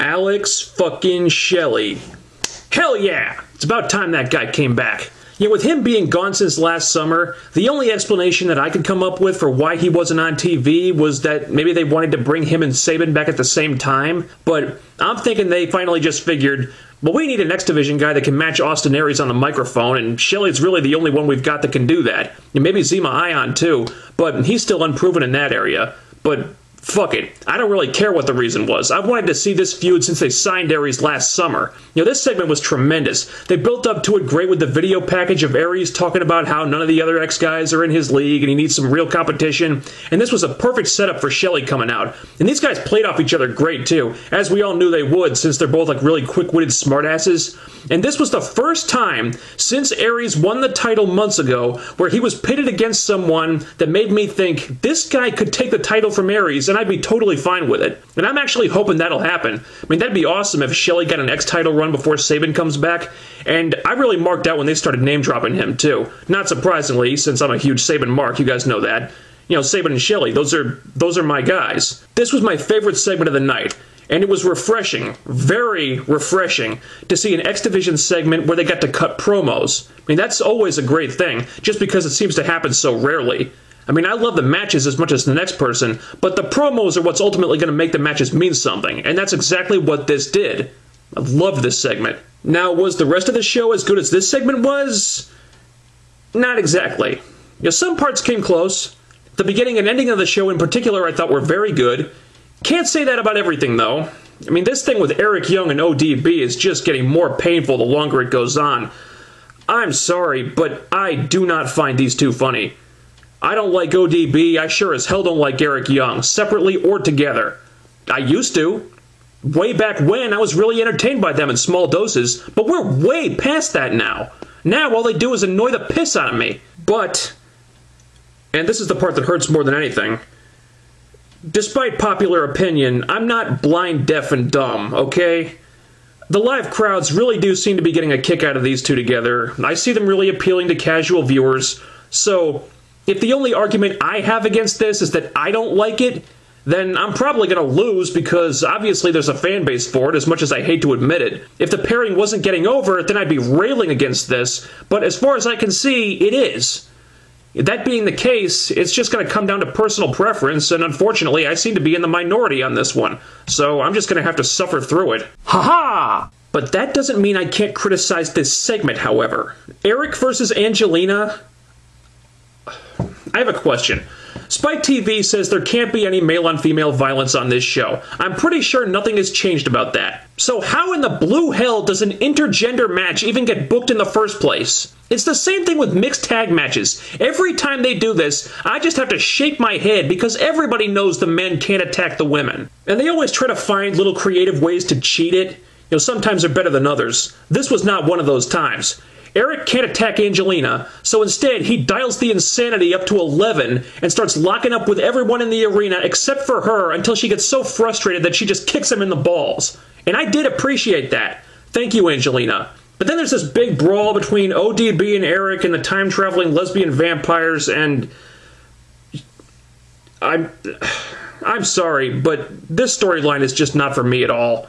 Alex fucking Shelley. Hell yeah! It's about time that guy came back. Yeah, with him being gone since last summer, the only explanation that I could come up with for why he wasn't on TV was that maybe they wanted to bring him and Saban back at the same time, but I'm thinking they finally just figured, well, we need an X Division guy that can match Austin Aries on the microphone, and Shelley's really the only one we've got that can do that. And maybe Zema Ion too, but he's still unproven in that area. But fuck it. I don't really care what the reason was. I've wanted to see this feud since they signed Aries last summer. You know, this segment was tremendous. They built up to it great with the video package of Aries talking about how none of the other X guys are in his league and he needs some real competition. And this was a perfect setup for Shelley coming out. And these guys played off each other great too, as we all knew they would since they're both like really quick-witted smartasses. And this was the first time since Aries won the title months ago where he was pitted against someone that made me think this guy could take the title from Aries and I'd be totally fine with it. And I'm actually hoping that'll happen. I mean, that'd be awesome if Shelley got an X title run before Saban comes back. And I really marked out when they started name-dropping him, too. Not surprisingly, since I'm a huge Saban mark, you guys know that. You know, Saban and Shelley, those are my guys. This was my favorite segment of the night. And it was refreshing, very refreshing, to see an X Division segment where they got to cut promos. I mean, that's always a great thing, just because it seems to happen so rarely. I mean, I love the matches as much as the next person, but the promos are what's ultimately going to make the matches mean something, and that's exactly what this did. I loved this segment. Now, was the rest of the show as good as this segment was? Not exactly. You know, some parts came close. The beginning and ending of the show in particular I thought were very good. Can't say that about everything, though. I mean, this thing with Eric Young and ODB is just getting more painful the longer it goes on. I'm sorry, but I do not find these two funny. I don't like ODB, I sure as hell don't like Eric Young, separately or together. I used to. Way back when, I was really entertained by them in small doses, but we're way past that now. Now all they do is annoy the piss out of me. But, and this is the part that hurts more than anything, despite popular opinion, I'm not blind, deaf, and dumb, okay? The live crowds really do seem to be getting a kick out of these two together. I see them really appealing to casual viewers, so if the only argument I have against this is that I don't like it, then I'm probably going to lose because obviously there's a fan base for it, as much as I hate to admit it. If the pairing wasn't getting over, then I'd be railing against this, but as far as I can see, it is. That being the case, it's just going to come down to personal preference, and unfortunately I seem to be in the minority on this one, so I'm just going to have to suffer through it. Ha-ha! But that doesn't mean I can't criticize this segment, however. Eric versus Angelina? I have a question. Spike TV says there can't be any male-on-female violence on this show. I'm pretty sure nothing has changed about that. So how in the blue hell does an intergender match even get booked in the first place? It's the same thing with mixed tag matches. Every time they do this, I just have to shake my head because everybody knows the men can't attack the women. And they always try to find little creative ways to cheat it. You know, sometimes they're better than others. This was not one of those times. Eric can't attack Angelina, so instead he dials the insanity up to 11 and starts locking up with everyone in the arena except for her until she gets so frustrated that she just kicks him in the balls. And I did appreciate that. Thank you, Angelina. But then there's this big brawl between ODB and Eric and the time-traveling lesbian vampires, and I'm sorry, but this storyline is just not for me at all.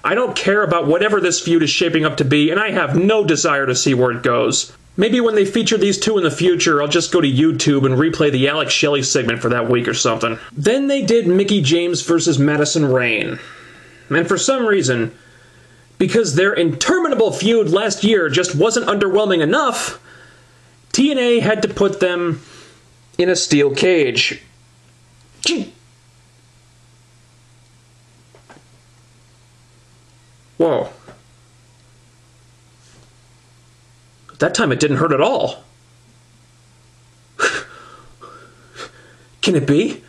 I don't care about whatever this feud is shaping up to be, and I have no desire to see where it goes. Maybe when they feature these two in the future, I'll just go to YouTube and replay the Alex Shelley segment for that week or something. Then they did Mickie James versus Madison Rayne. And for some reason, because their interminable feud last year just wasn't underwhelming enough, TNA had to put them in a steel cage. Whoa. That time it didn't hurt at all. Can it be?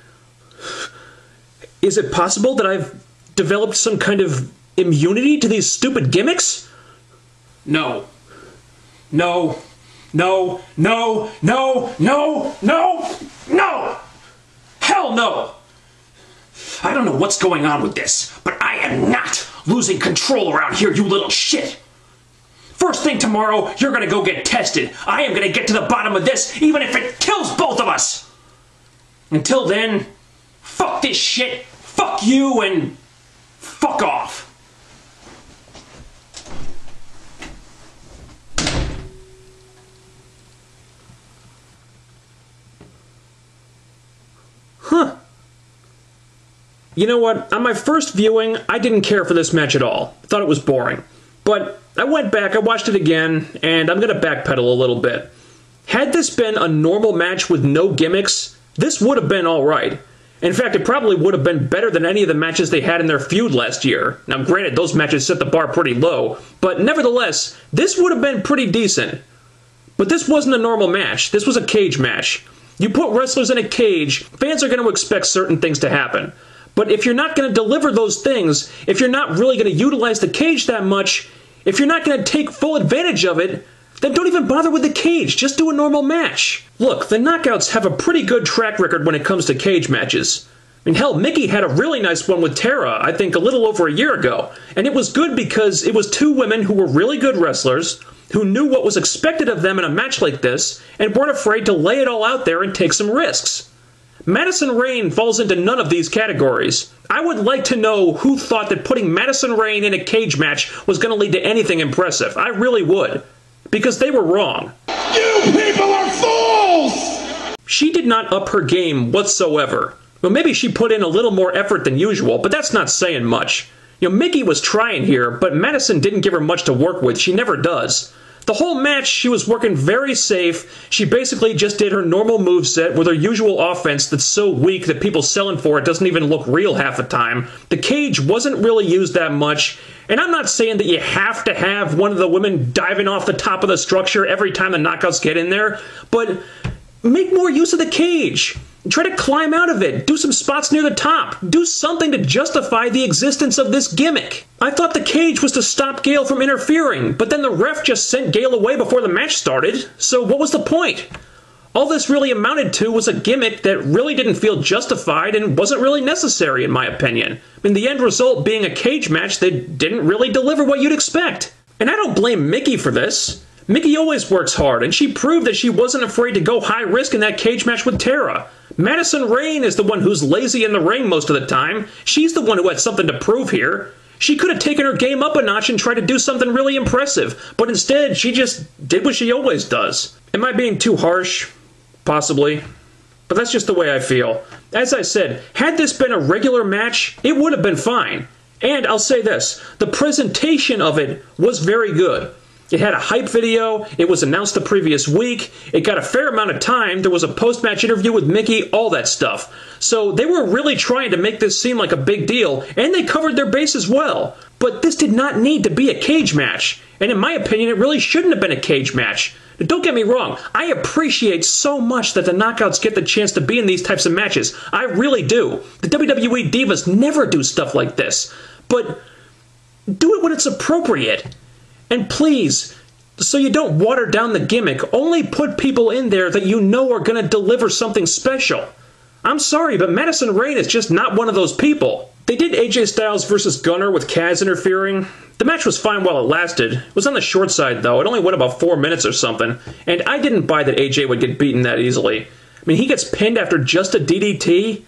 Is it possible that I've developed some kind of immunity to these stupid gimmicks? No. No. No. No. No. No. No. No! Hell no! I don't know what's going on with this, but I am not losing control around here, you little shit! First thing tomorrow, you're gonna go get tested. I am gonna get to the bottom of this, even if it kills both of us! Until then, fuck this shit, fuck you, and fuck off. You know what? On my first viewing, I didn't care for this match at all. I thought it was boring. But I went back, I watched it again, and I'm going to backpedal a little bit. Had this been a normal match with no gimmicks, this would have been alright. In fact, it probably would have been better than any of the matches they had in their feud last year. Now granted, those matches set the bar pretty low, but nevertheless, this would have been pretty decent. But this wasn't a normal match, this was a cage match. You put wrestlers in a cage, fans are going to expect certain things to happen. But if you're not going to deliver those things, if you're not really going to utilize the cage that much, if you're not going to take full advantage of it, then don't even bother with the cage, just do a normal match. Look, the Knockouts have a pretty good track record when it comes to cage matches. I mean, hell, Mickey had a really nice one with Tara, I think a little over a year ago. And it was good because it was two women who were really good wrestlers, who knew what was expected of them in a match like this, and weren't afraid to lay it all out there and take some risks. Madison Rayne falls into none of these categories. I would like to know who thought that putting Madison Rayne in a cage match was going to lead to anything impressive. I really would. Because they were wrong. You people are fools! She did not up her game whatsoever. Well, maybe she put in a little more effort than usual, but that's not saying much. You know, Mickey was trying here, but Madison didn't give her much to work with. She never does. The whole match, she was working very safe. She basically just did her normal moveset with her usual offense that's so weak that people selling for it doesn't even look real half the time. The cage wasn't really used that much. And I'm not saying that you have to have one of the women diving off the top of the structure every time the Knockouts get in there, but make more use of the cage. Try to climb out of it. Do some spots near the top. Do something to justify the existence of this gimmick. I thought the cage was to stop Gail from interfering, but then the ref just sent Gail away before the match started, so what was the point? All this really amounted to was a gimmick that really didn't feel justified and wasn't really necessary, in my opinion. I mean, the end result being a cage match that didn't really deliver what you'd expect. And I don't blame Mickey for this. Mickey always works hard, and she proved that she wasn't afraid to go high risk in that cage match with Tara. Madison Rayne is the one who's lazy in the ring most of the time. She's the one who had something to prove here. She could have taken her game up a notch and tried to do something really impressive, but instead she just did what she always does. Am I being too harsh? Possibly. But that's just the way I feel. As I said, had this been a regular match, it would have been fine. And I'll say this, the presentation of it was very good. It had a hype video, it was announced the previous week, it got a fair amount of time, there was a post-match interview with Mickey, all that stuff. So they were really trying to make this seem like a big deal, and they covered their bases well. But this did not need to be a cage match, and in my opinion it really shouldn't have been a cage match. Don't get me wrong, I appreciate so much that the Knockouts get the chance to be in these types of matches. I really do. The WWE Divas never do stuff like this. But do it when it's appropriate. And please, so you don't water down the gimmick, only put people in there that you know are going to deliver something special. I'm sorry, but Madison Rayne is just not one of those people. They did AJ Styles versus Gunner with Kaz interfering. The match was fine while it lasted. It was on the short side, though. It only went about 4 minutes or something. And I didn't buy that AJ would get beaten that easily. I mean, he gets pinned after just a DDT?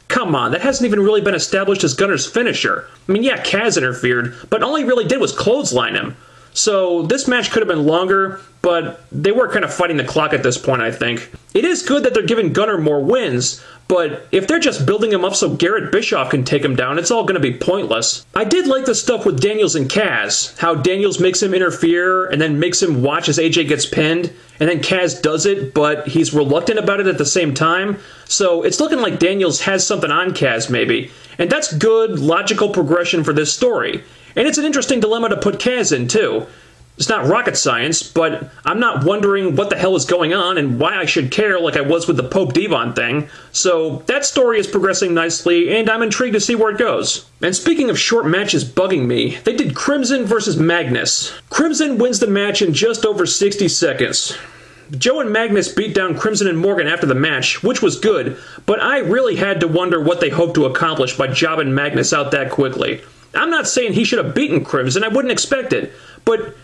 Come on, that hasn't even really been established as Gunner's finisher. I mean, yeah, Kaz interfered, but all he really did was clothesline him. So this match could have been longer, but they were kind of fighting the clock at this point, I think. It is good that they're giving Gunner more wins, but if they're just building him up so Garrett Bischoff can take him down, it's all going to be pointless. I did like the stuff with Daniels and Kaz, how Daniels makes him interfere and then makes him watch as AJ gets pinned, and then Kaz does it, but he's reluctant about it at the same time. So it's looking like Daniels has something on Kaz, maybe. And that's good, logical progression for this story. And it's an interesting dilemma to put Kaz in, too. It's not rocket science, but I'm not wondering what the hell is going on and why I should care like I was with the Pope Devon thing. So that story is progressing nicely, and I'm intrigued to see where it goes. And speaking of short matches bugging me, they did Crimson versus Magnus. Crimson wins the match in just over 60 seconds. Joe and Magnus beat down Crimson and Morgan after the match, which was good, but I really had to wonder what they hoped to accomplish by jobbing Magnus out that quickly. I'm not saying he should have beaten Crimson, I wouldn't expect it, but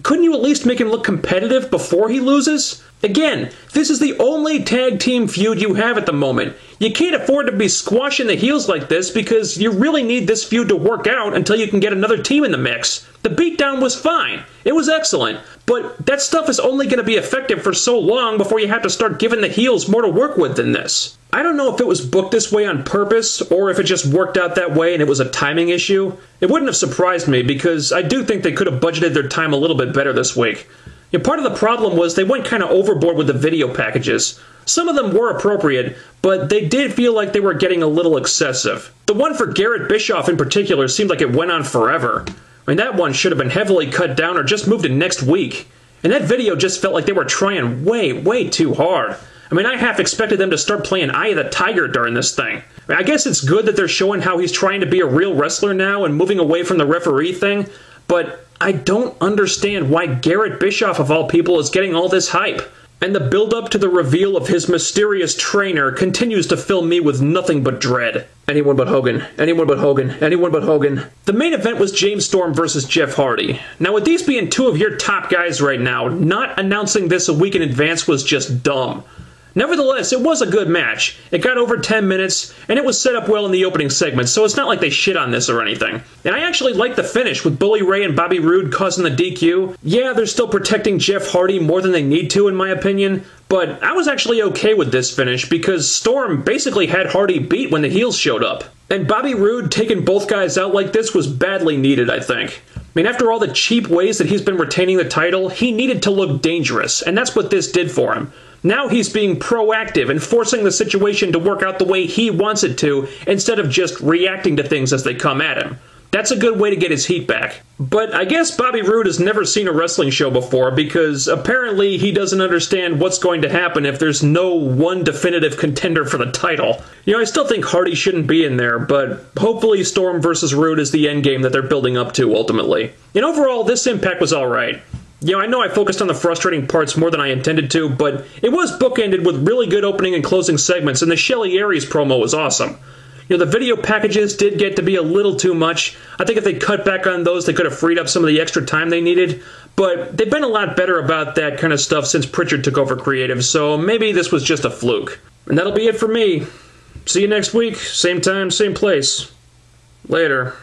couldn't you at least make him look competitive before he loses? Again, this is the only tag team feud you have at the moment. You can't afford to be squashing the heels like this because you really need this feud to work out until you can get another team in the mix. The beatdown was fine. It was excellent. But that stuff is only going to be effective for so long before you have to start giving the heels more to work with than this. I don't know if it was booked this way on purpose or if it just worked out that way and it was a timing issue. It wouldn't have surprised me because I do think they could have budgeted their time a little bit better this week. Part of the problem was they went kind of overboard with the video packages. Some of them were appropriate, but they did feel like they were getting a little excessive. The one for Garrett Bischoff in particular seemed like it went on forever. That one should have been heavily cut down or just moved to next week. And that video just felt like they were trying way too hard. I half expected them to start playing Eye of the Tiger during this thing. I guess it's good that they're showing how he's trying to be a real wrestler now and moving away from the referee thing, but I don't understand why Garrett Bischoff, of all people, is getting all this hype. And the build-up to the reveal of his mysterious trainer continues to fill me with nothing but dread. Anyone but Hogan. Anyone but Hogan. Anyone but Hogan. The main event was James Storm versus Jeff Hardy. Now, with these being two of your top guys right now, not announcing this a week in advance was just dumb. Nevertheless, it was a good match. It got over 10 minutes, and it was set up well in the opening segment, so it's not like they shit on this or anything. And I actually liked the finish with Bully Ray and Bobby Roode causing the DQ. Yeah, they're still protecting Jeff Hardy more than they need to, in my opinion, but I was actually okay with this finish because Storm basically had Hardy beat when the heels showed up. And Bobby Roode taking both guys out like this was badly needed, I think. After all the cheap ways that he's been retaining the title, he needed to look dangerous, and that's what this did for him. Now he's being proactive and forcing the situation to work out the way he wants it to, instead of just reacting to things as they come at him. That's a good way to get his heat back. But I guess Bobby Roode has never seen a wrestling show before because apparently he doesn't understand what's going to happen if there's no one definitive contender for the title. I still think Hardy shouldn't be in there, but hopefully Storm versus Roode is the endgame that they're building up to ultimately. And overall, this Impact was alright. I know I focused on the frustrating parts more than I intended to, but it was bookended with really good opening and closing segments, and the Shelly Aries promo was awesome. The video packages did get to be a little too much. I think if they cut back on those, they could have freed up some of the extra time they needed, but they've been a lot better about that kind of stuff since Pritchard took over creative, so maybe this was just a fluke. And that'll be it for me. See you next week, same time, same place. Later.